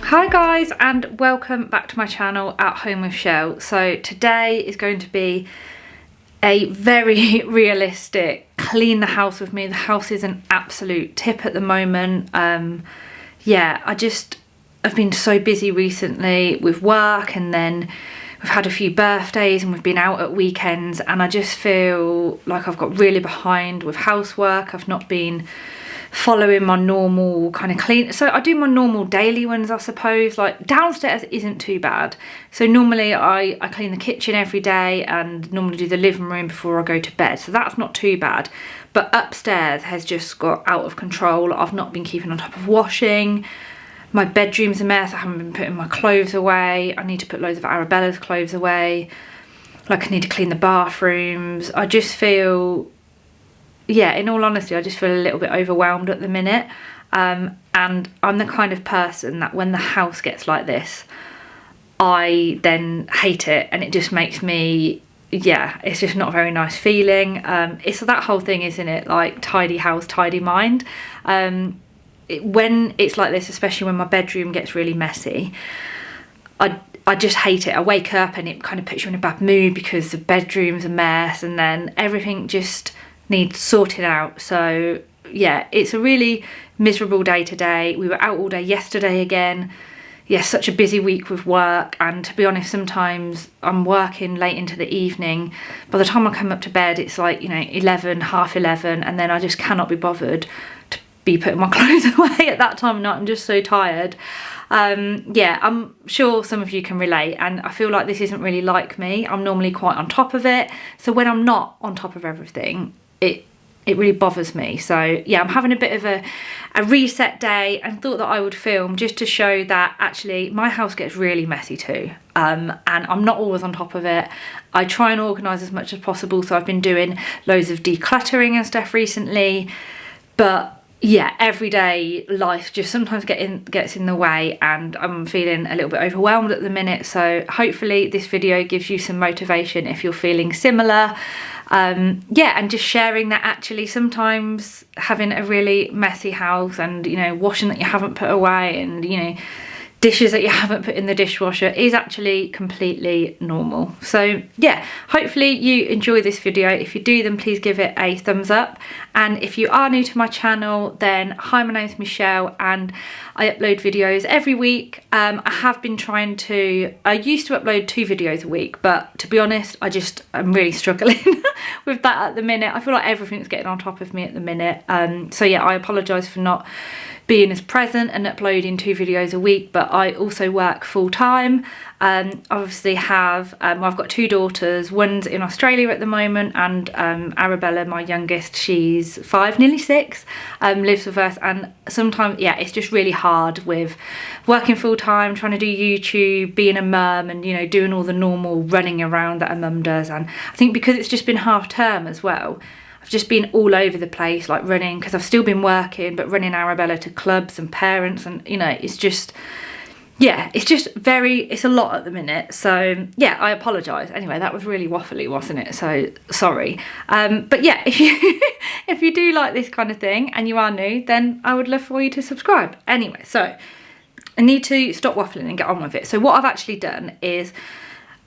Hi guys, and welcome back to my channel At Home with Chelle. So today is going to be a very realistic clean the house with me. The house is an absolute tip at the moment. Yeah, I've been so busy recently with work, and then we've had a few birthdays and we've been out at weekends, and I just feel like I've got really behind with housework. I've not been following my normal kind of clean, so I do my normal daily ones, I suppose. Like downstairs isn't too bad, so normally I clean the kitchen every day and normally do the living room before I go to bed, so that's not too bad. But upstairs has just got out of control. I've not been keeping on top of washing. My bedroom's a mess. I haven't been putting my clothes away. I need to put loads of Arabella's clothes away. Like, I need to clean the bathrooms. I just feel, yeah, in all honesty, I just feel a little bit overwhelmed at the minute. And I'm the kind of person that when the house gets like this, I then hate it, and it just makes me, yeah, it's just not a very nice feeling. It's that whole thing, isn't it? Like, tidy house, tidy mind. When it's like this, especially when my bedroom gets really messy, I just hate it. I wake up and it kind of puts you in a bad mood because the bedroom's a mess, and then everything just needs sorting out. So yeah, it's a really miserable day today. We were out all day yesterday again. Yeah, such a busy week with work, and to be honest, sometimes I'm working late into the evening. By the time I come up to bed, it's like, 11, half 11, and then I just cannot be bothered to be putting my clothes away at that time of night. I'm just so tired. Yeah, I'm sure some of you can relate, and I feel like this isn't really like me. I'm normally quite on top of it, so when I'm not on top of everything, it really bothers me. So yeah, I'm having a bit of a reset day, and thought that I would film just to show that actually my house gets really messy too, and I'm not always on top of it. I try and organise as much as possible, so I've been doing loads of decluttering and stuff recently, but yeah, everyday life just sometimes gets in the way, and I'm feeling a little bit overwhelmed at the minute. So hopefully this video gives you some motivation if you're feeling similar. Yeah, and just sharing that actually sometimes having a really messy house, and washing that you haven't put away, and dishes that you haven't put in the dishwasher is actually completely normal. So yeah, hopefully you enjoy this video. If you do, then please give it a thumbs up. And if you are new to my channel, then hi, my name's Michelle, and I upload videos every week. I have been trying to, I used to upload 2 videos a week, but to be honest, I'm really struggling with that at the minute. I feel like everything's getting on top of me at the minute. So yeah, I apologise for not being as present and uploading 2 videos a week, but I also work full time. Obviously I've got 2 daughters. One's in Australia at the moment, and Arabella, my youngest, she's 5, nearly 6, lives with us, and sometimes, yeah, it's just really hard with working full time, trying to do YouTube, being a mum, and doing all the normal running around that a mum does. And I think because it's just been half term as well, I've just been all over the place, like running, because I've still been working, but running Arabella to clubs and parents, and it's just, yeah, it's a lot at the minute. So yeah, I apologise. Anyway, that was really waffly, wasn't it? So sorry. But yeah, if you do like this kind of thing and you are new, then I would love for you to subscribe. Anyway, so I need to stop waffling and get on with it. So what I've actually done is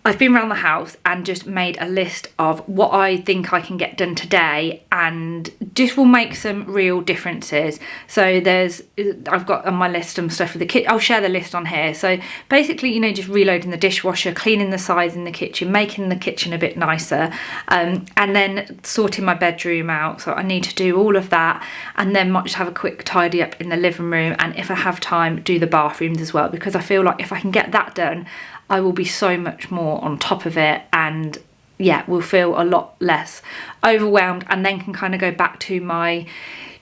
I've been around the house and just made a list of what I think I can get done today, and just will make some real differences. So I've got on my list some stuff for the kitchen. I'll share the list on here. So basically, just reloading the dishwasher, cleaning the sides in the kitchen, making the kitchen a bit nicer, and then sorting my bedroom out. So I need to do all of that, and then might just have a quick tidy up in the living room, and if I have time, do the bathrooms as well, because I feel like if I can get that done, I will be so much more on top of it, and yeah, will feel a lot less overwhelmed, and then can kind of go back to my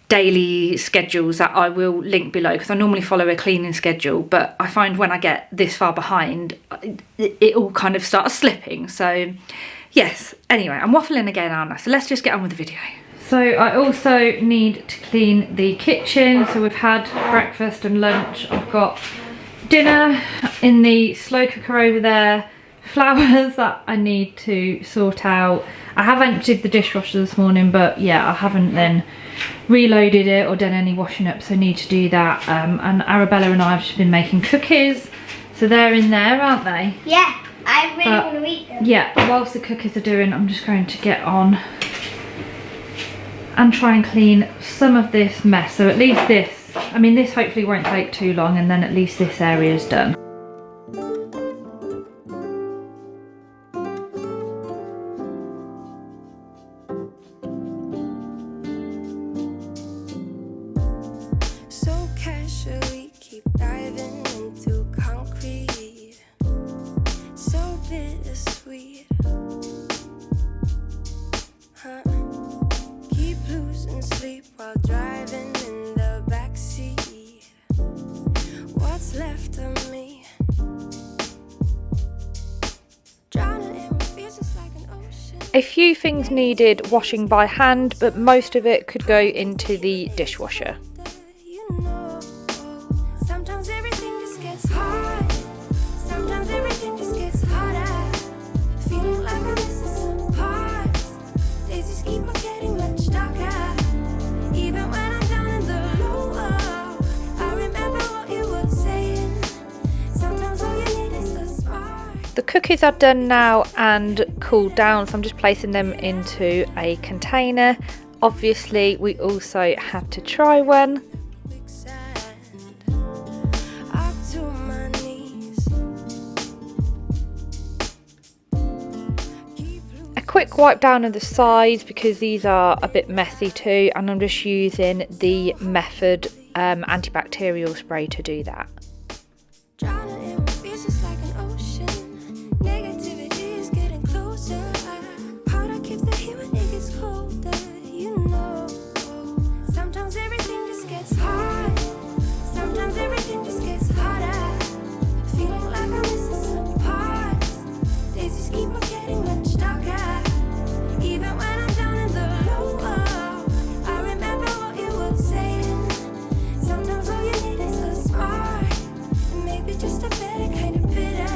daily schedules that I will link below, because I normally follow a cleaning schedule, but I find when I get this far behind, it all kind of starts slipping. So yes, anyway, I'm waffling again, aren't I? So let's just get on with the video. So I also need to clean the kitchen. So we've had breakfast and lunch. I've got dinner in the slow cooker over there, flowers that I need to sort out. I have emptied the dishwasher this morning, but yeah, I haven't then reloaded it or done any washing up, so I need to do that. And Arabella and I have just been making cookies, so they're in there, aren't they? Yeah, I really want to eat them. Yeah, but whilst the cookies are doing, I'm just going to get on and try and clean some of this mess. So at least this, I mean, this hopefully won't take too long, and then at least this area is done. So casually keep diving into concrete, so bittersweet, huh? Keep losing sleep while driving in the backseat. What's left of me? Drowning in what feels just like an ocean. A few things needed washing by hand, but most of it could go into the dishwasher. You know, sometimes everything just gets hard. Sometimes everything just gets harder. Feeling like I'm missing some parts. Days just keep on getting much darker. Even when I'm down in the low, I remember what you were saying. Sometimes all you need is a spark. The cookies are done now and cooled down, so I'm just placing them into a container. Obviously, we also had to try one. Up to my knees. A quick wipe down of the sides because these are a bit messy too, and I'm just using the Method antibacterial spray to do that. Drowning in what feels just like an ocean. Negativity is getting closer. Powder keeps the heat when it gets colder. You know, sometimes everything just gets hard. Sometimes everything just gets harder. Feeling like I'm missing some parts. Days just keep on getting much darker. Even when I'm down in the low, I remember what you were saying. Sometimes all you need is a spark. And maybe just a better kind of bitter.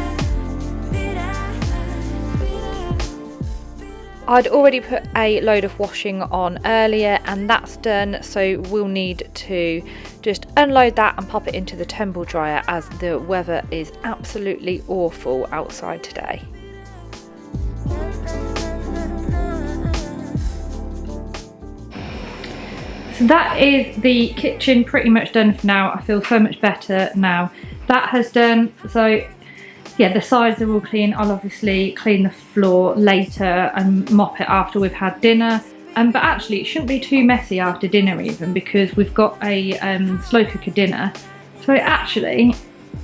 I'd already put a load of washing on earlier and that's done, so we'll need to just unload that and pop it into the tumble dryer as the weather is absolutely awful outside today. So that is the kitchen pretty much done for now. I feel so much better now. That has done, so yeah, the sides are all clean. I'll obviously clean the floor later and mop it after we've had dinner. But actually it shouldn't be too messy after dinner even, because we've got a slow cooker dinner. So actually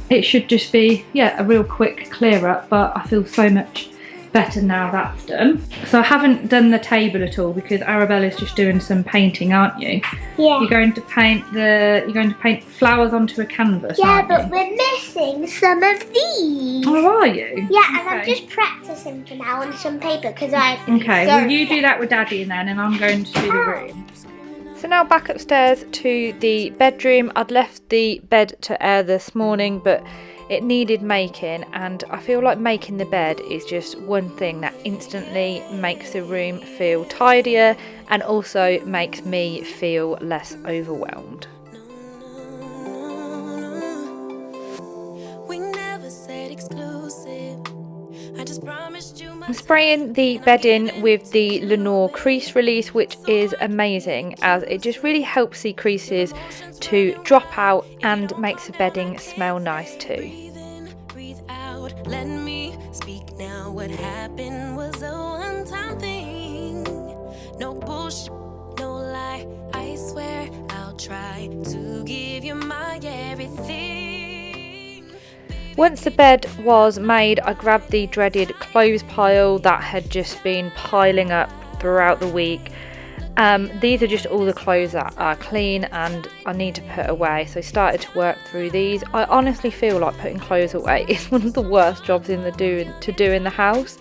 it should just be, yeah, a real quick clear up, but I feel so much better now that's done. So I haven't done the table at all because Arabella's just doing some painting, aren't you? Yeah. You're going to paint flowers onto a canvas, Yeah, aren't but you? we're missing some of these. Oh, are you? Yeah, and I'm Okay. just practicing for now on some paper because I. Okay, well you do that with Daddy then, and I'm going to do the room. So now back upstairs to the bedroom. I'd left the bed to air this morning, but it needed making, and I feel like making the bed is just one thing that instantly makes the room feel tidier and also makes me feel less overwhelmed. We never said exclusive. I just promised you my I'm spraying the bedding with the Lenore crease release, which is amazing as it just really helps the creases to drop out and makes the bedding smell nice too. breathe in, breathe out. Let me speak now. What happened was a one-time thing. No bullshit, no lie. I swear I'll try to give you my everything. Once the bed was made, I grabbed the dreaded clothes pile that had just been piling up throughout the week. These are just all the clothes that are clean and I need to put away, so I started to work through these. I honestly feel like putting clothes away is one of the worst jobs to do in the house.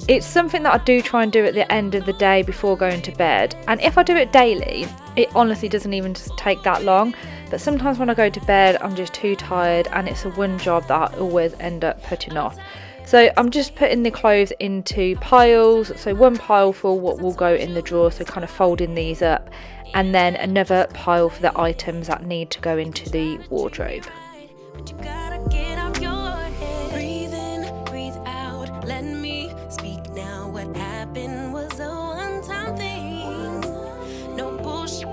It's something that I do try and do at the end of the day before going to bed, and if I do it daily it honestly doesn't even just take that long, but sometimes when I go to bed I'm just too tired and it's the one job that I always end up putting off. So I'm just putting the clothes into piles, so one pile for what will go in the drawer, so kind of folding these up, and then another pile for the items that need to go into the wardrobe. But you gotta get out your head. Breathe in, breathe out. Let me speak now. What happened was a one-time thing. No bullshit,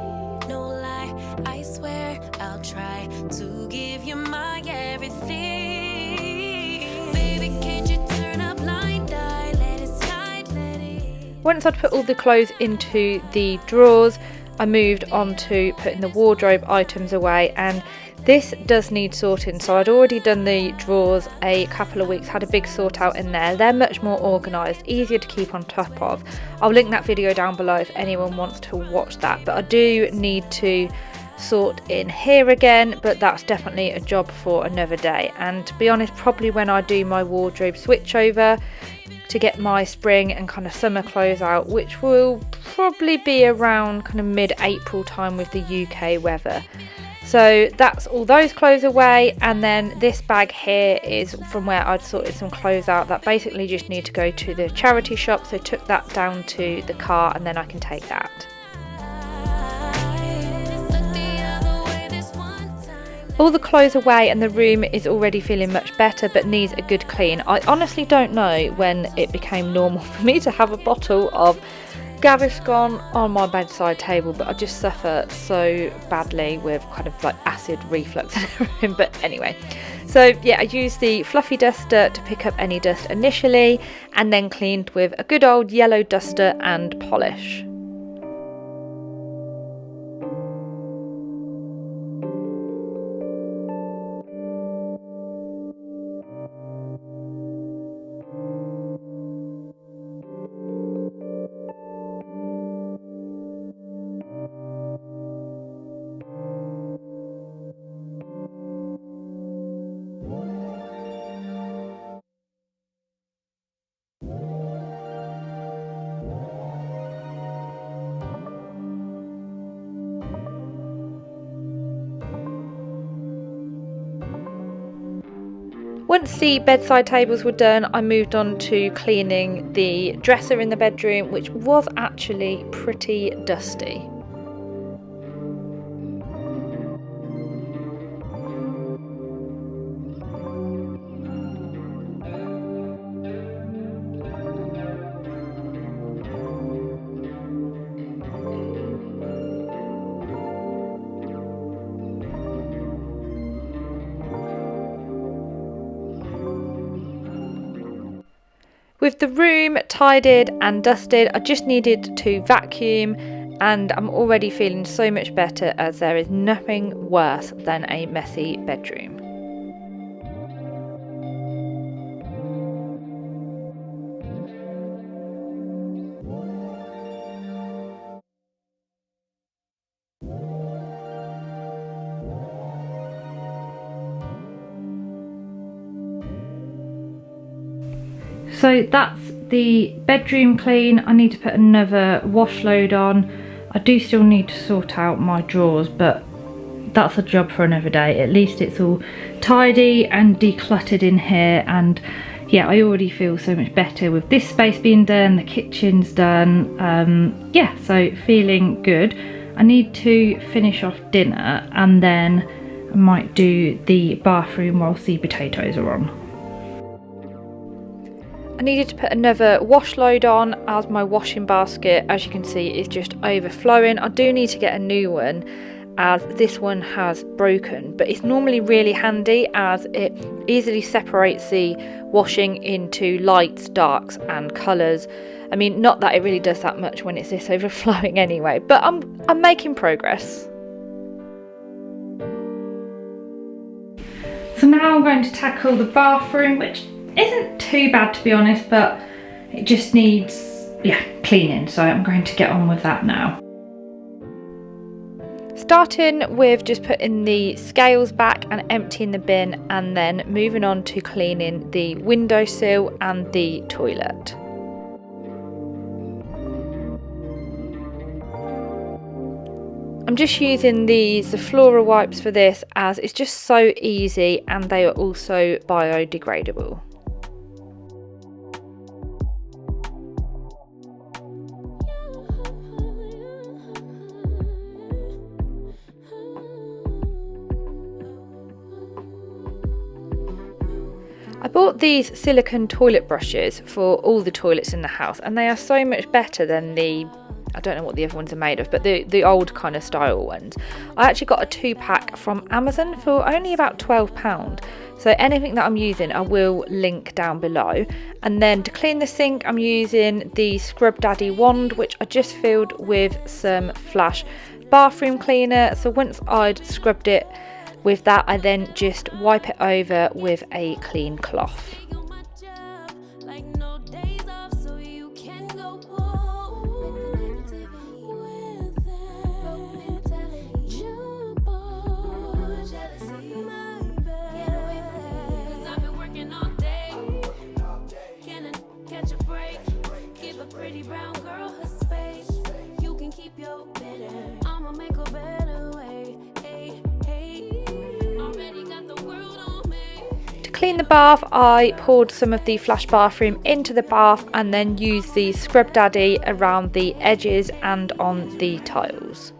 no lie. I swear I'll try to give you my everything. Baby, can't you turn a blind eye? Let it slide, let it. Once I'd put all the clothes into the drawers, I moved on to putting the wardrobe items away, and this does need sorting. So I'd already done the drawers a couple of weeks, had a big sort out in there. They're much more organised, easier to keep on top of. I'll link that video down below if anyone wants to watch that, but I do need to sort in here again, but that's definitely a job for another day. And to be honest, probably when I do my wardrobe switch over to get my spring and kind of summer clothes out, which will probably be around kind of mid-April time with the UK weather. So that's all those clothes away, and then this bag here is from where I'd sorted some clothes out that basically just need to go to the charity shop, so took that down to the car and then I can take that. All the clothes away and the room is already feeling much better, but needs a good clean. I honestly don't know when it became normal for me to have a bottle of Gaviscon on my bedside table, but I just suffer so badly with kind of like acid reflux and everything. But anyway, so yeah, I used the fluffy duster to pick up any dust initially, and then cleaned with a good old yellow duster and polish. Once the bedside tables were done, I moved on to cleaning the dresser in the bedroom, which was actually pretty dusty. With the room tidied and dusted, I just needed to vacuum, and I'm already feeling so much better, as there is nothing worse than a messy bedroom. So that's the bedroom clean. I need to put another wash load on. I do still need to sort out my drawers, but that's a job for another day. At least it's all tidy and decluttered in here, and yeah, I already feel so much better with this space being done, the kitchen's done. Yeah, so feeling good. I need to finish off dinner, and then I might do the bathroom whilst the potatoes are on. I needed to put another wash load on, as my washing basket, as you can see, is just overflowing. I do need to get a new one, as this one has broken, but it's normally really handy as it easily separates the washing into lights, darks and colours. I mean, not that it really does that much when it's this overflowing anyway, but I'm making progress. So now I'm going to tackle the bathroom, which isn't too bad to be honest, but it just needs cleaning, so I'm going to get on with that now. Starting with just putting the scales back and emptying the bin, and then moving on to cleaning the windowsill and the toilet. I'm just using the Flora wipes for this, as it's just so easy and they are also biodegradable. I bought these silicone toilet brushes for all the toilets in the house, and they are so much better than the, I don't know what the other ones are made of, but the old kind of style ones. I actually got a 2-pack from Amazon for only about £12. So anything that I'm using I will link down below. And then to clean the sink I'm using the Scrub Daddy wand, which I just filled with some Flash bathroom cleaner. So once I'd scrubbed it with that, I then just wipe it over with a clean cloth. To clean the bath, I poured some of the Flash bathroom into the bath and then used the Scrub Daddy around the edges and on the tiles.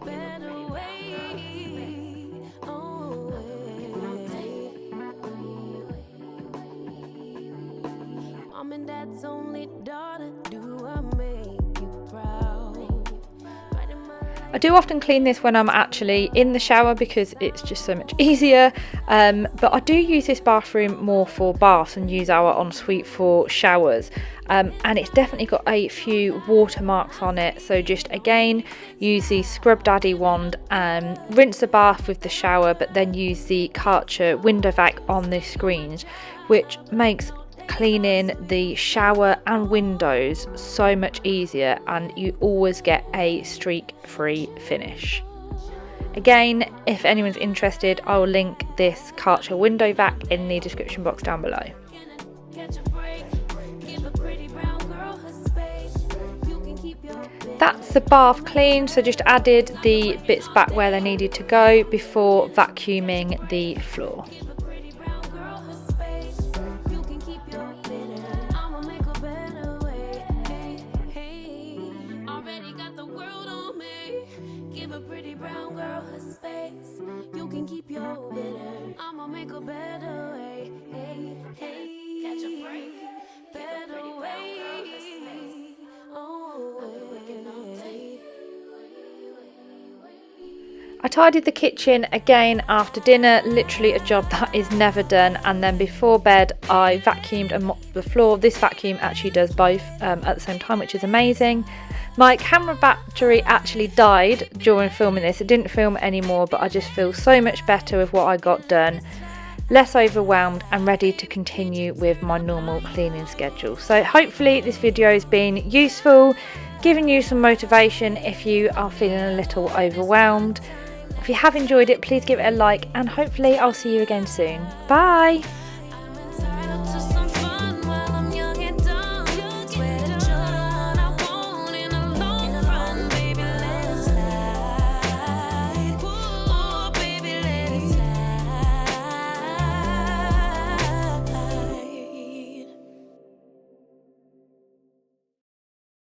I do often clean this when I'm actually in the shower because it's just so much easier, but I do use this bathroom more for baths and use our ensuite for showers, and it's definitely got a few watermarks on it. So just again use the Scrub Daddy wand, rinse the bath with the shower, but then use the Karcher window vac on the screens, which makes cleaning the shower and windows so much easier, and you always get a streak-free finish. Again, if anyone's interested, I'll link this Karcher window vac in the description box down below. That's the bath clean, so just added the bits back where they needed to go before vacuuming the floor. I tidied the kitchen again after dinner, literally a job that is never done, and then before bed I vacuumed and mopped the floor. This vacuum actually does both at the same time, which is amazing. My camera battery actually died during filming this. It didn't film anymore, but I just feel so much better with what I got done, less overwhelmed and ready to continue with my normal cleaning schedule. So hopefully this video has been useful, giving you some motivation if you are feeling a little overwhelmed. If you have enjoyed it, please give it a like, and hopefully I'll see you again soon. Bye!